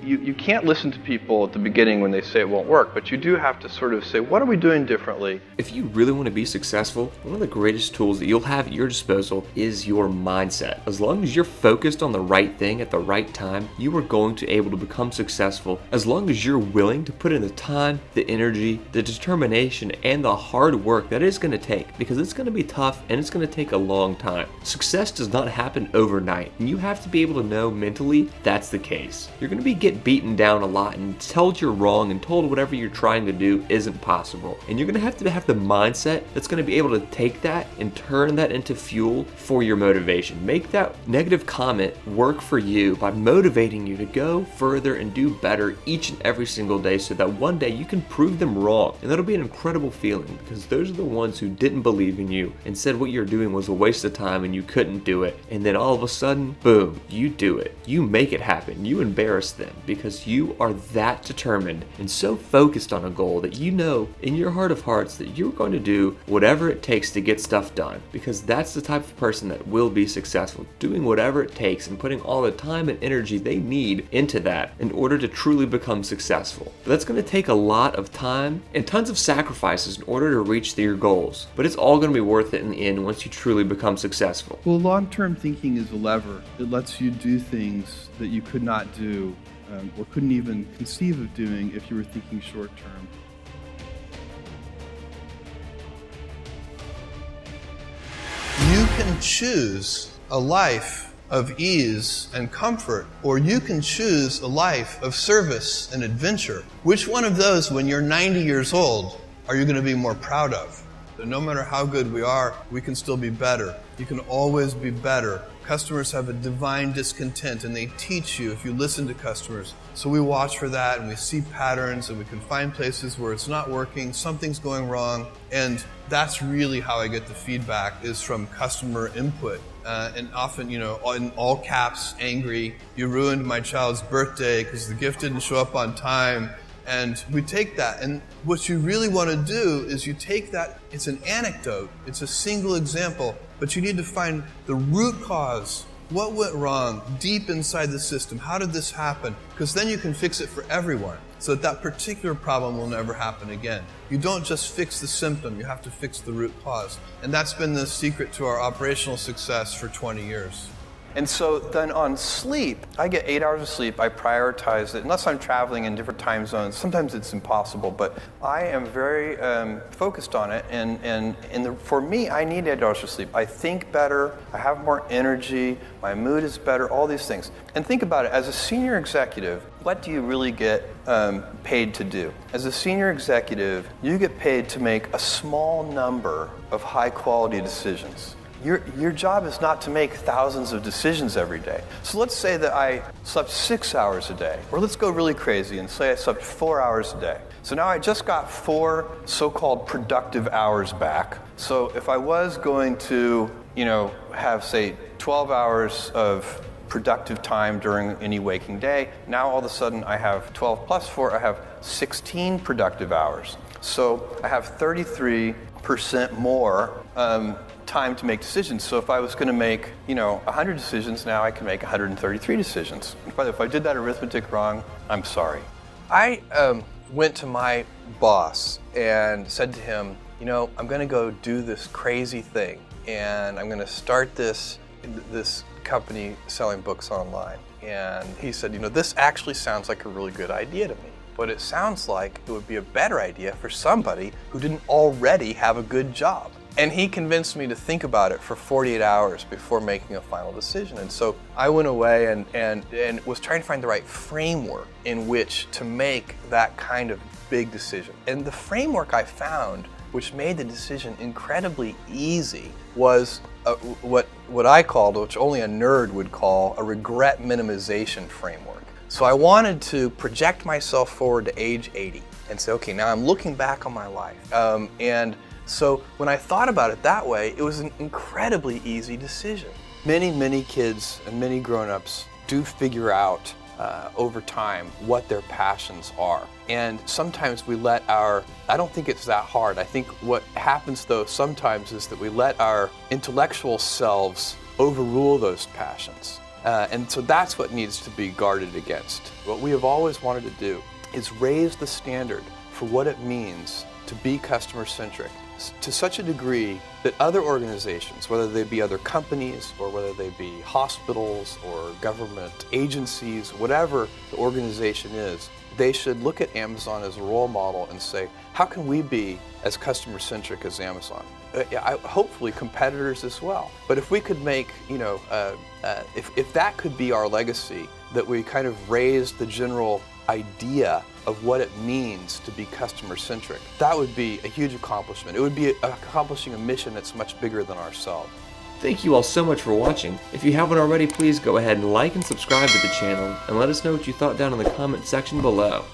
you can't listen to people at the beginning when they say it won't work, but you do have to sort of say, what are we doing differently? If you really want to be successful, one of the greatest tools that you'll have at your disposal is your mindset. As long as you're focused on the right thing at the right time, you are going to be able to become successful as long as you're willing to put in the time, the energy, the determination, and the hard work that it's going to take, because it's going to be tough and it's going to take a long time. Success does not happen overnight, and you have to be able to know mentally that's the case. You're going to get beaten down a lot and told you're wrong and told whatever you're trying to do isn't possible. And you're going to have the mindset that's going to be able to take that and turn that into fuel for your motivation. Make that negative comment work for you by motivating you to go further and do better each and every single day, so that one day you can prove them wrong. And that'll be an incredible feeling, because those are the ones who didn't believe in you and said what you're doing was a waste of time and you couldn't do it. And then all of a sudden, boom, you do it. You make it happen. You embarrass them, because you are that determined and so focused on a goal that you know in your heart of hearts that you're going to do whatever it takes to get stuff done, because that's the type of person that will be successful, doing whatever it takes and putting all the time and energy they need into that in order to truly become successful. But that's going to take a lot of time and tons of sacrifices in order to reach your goals, but it's all going to be worth it in the end once you truly become successful. Well, long-term thinking is a lever. It lets you do things that you could not do or couldn't even conceive of doing if you were thinking short-term. You can choose a life of ease and comfort, or you can choose a life of service and adventure. Which one of those, when you're 90 years old, are you going to be more proud of? That no matter how good we are, we can still be better. You can always be better. Customers have a divine discontent, and they teach you if you listen to customers. So we watch for that, and we see patterns, and we can find places where it's not working, something's going wrong, and that's really how I get the feedback, is from customer input. And often, in all caps, angry, you ruined my child's birthday because the gift didn't show up on time. And we take that, and what you really want to do is you take that, it's an anecdote, it's a single example, but you need to find the root cause. What went wrong deep inside the system? How did this happen? Because then you can fix it for everyone, so that particular problem will never happen again. You don't just fix the symptom, you have to fix the root cause. And that's been the secret to our operational success for 20 years. And so then on sleep, I get 8 hours of sleep. I prioritize it, unless I'm traveling in different time zones. Sometimes it's impossible, but I am very focused on it. And for me, I need 8 hours of sleep. I think better, I have more energy, my mood is better, all these things. And think about it, as a senior executive, what do you really get paid to do? As a senior executive, you get paid to make a small number of high-quality decisions. Your job is not to make thousands of decisions every day. So let's say that I slept 6 hours a day, or let's go really crazy and say I slept 4 hours a day. So now I just got 4 so-called productive hours back. So if I was going to, have, say, 12 hours of productive time during any waking day, now all of a sudden I have 12 plus 4, I have 16 productive hours. So I have 33% more time to make decisions. So if I was going to make, 100 decisions, now I can make 133 decisions. But if I did that arithmetic wrong, I'm sorry. I went to my boss and said to him, I'm going to go do this crazy thing, and I'm going to start this company selling books online. And he said, this actually sounds like a really good idea to me, but it sounds like it would be a better idea for somebody who didn't already have a good job. And he convinced me to think about it for 48 hours before making a final decision. And so I went away and was trying to find the right framework in which to make that kind of big decision. And the framework I found, which made the decision incredibly easy, was what I called, which only a nerd would call, a regret minimization framework. So I wanted to project myself forward to age 80 and say, okay, now I'm looking back on my life. So when I thought about it that way, it was an incredibly easy decision. Many kids and many grown-ups do figure out over time what their passions are. And sometimes we let I don't think it's that hard. I think what happens though sometimes is that we let our intellectual selves overrule those passions. And so that's what needs to be guarded against. What we have always wanted to do is raise the standard for what it means to be customer-centric to such a degree that other organizations, whether they be other companies or whether they be hospitals or government agencies, whatever the organization is, they should look at Amazon as a role model and say, how can we be as customer-centric as Amazon? Hopefully competitors as well. But if we could make, if that could be our legacy, that we kind of raise the general idea of what it means to be customer-centric, that would be a huge accomplishment. It would be accomplishing a mission that's much bigger than ourselves. Thank you all so much for watching. If you haven't already, please go ahead and like and subscribe to the channel, and let us know what you thought down in the comment section below.